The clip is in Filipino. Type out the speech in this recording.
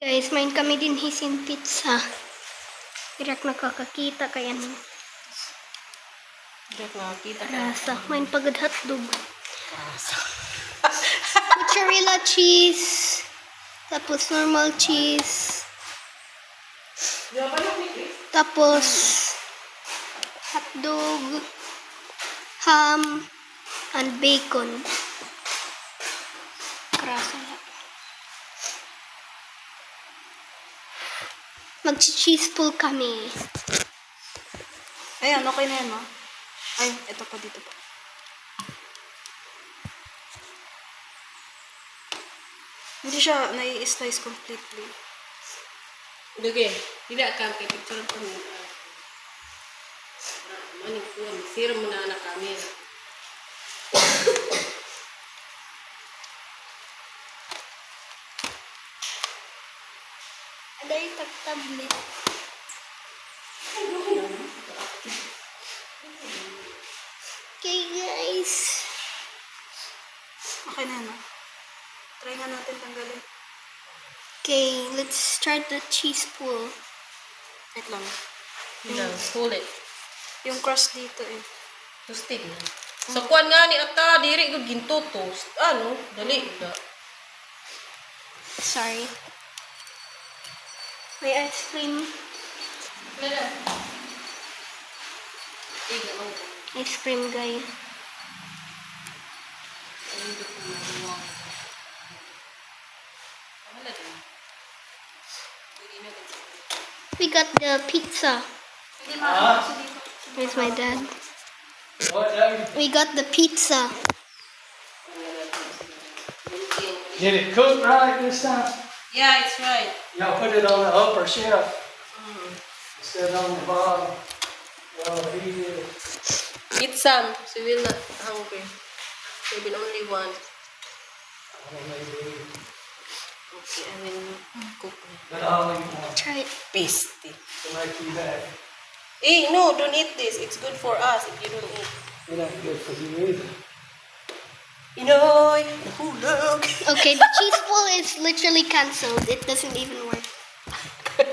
Guys, main kami din hisin pizza. Irak nakakakita kaya ning Direk nakakita ka. rasa. Main pagod hotdog. Rasa. Mozzarella cheese. Tapos normal cheese. Tapos hotdog, ham, and bacon. Krasa lang. Mag-cheese pull kami. Ayan, okay na yan, no? Ay, ito pa dito pa. Hindi siya nai-slice completely. Sige, tidak akan kay picture ko mo. Maning ko, siram mo na anak kami. Ada yung tablet. Okay guys. Okay na yan, no? Try nga natin tanggalin. Okay, let's start the cheese pull. Wait lang. Bilang, pull it. Yung crust dito eh. Tustig na. Sa kuwan nga ni ata, diri ko ginto toast. Ano? Dali na. Sorry. May ice cream. Wala. Tiga lang. Ice cream guy. Wala din. We got the pizza. Here's my dad. We got the pizza. Did it cook right this time? Yeah, it's right. Y'all put it on the upper shelf instead of on the bottom. Well, he did. Eat some. She will not hungry. Maybe only one. Okay, I will cook. But I'll eat one Try it. Pasty. to make you back. Eh, no, don't eat this. It's good for us if you don't eat. It ain't good for you either. Inoy! Hulog! Okay, the cheese pull is literally cancelled. It doesn't even work.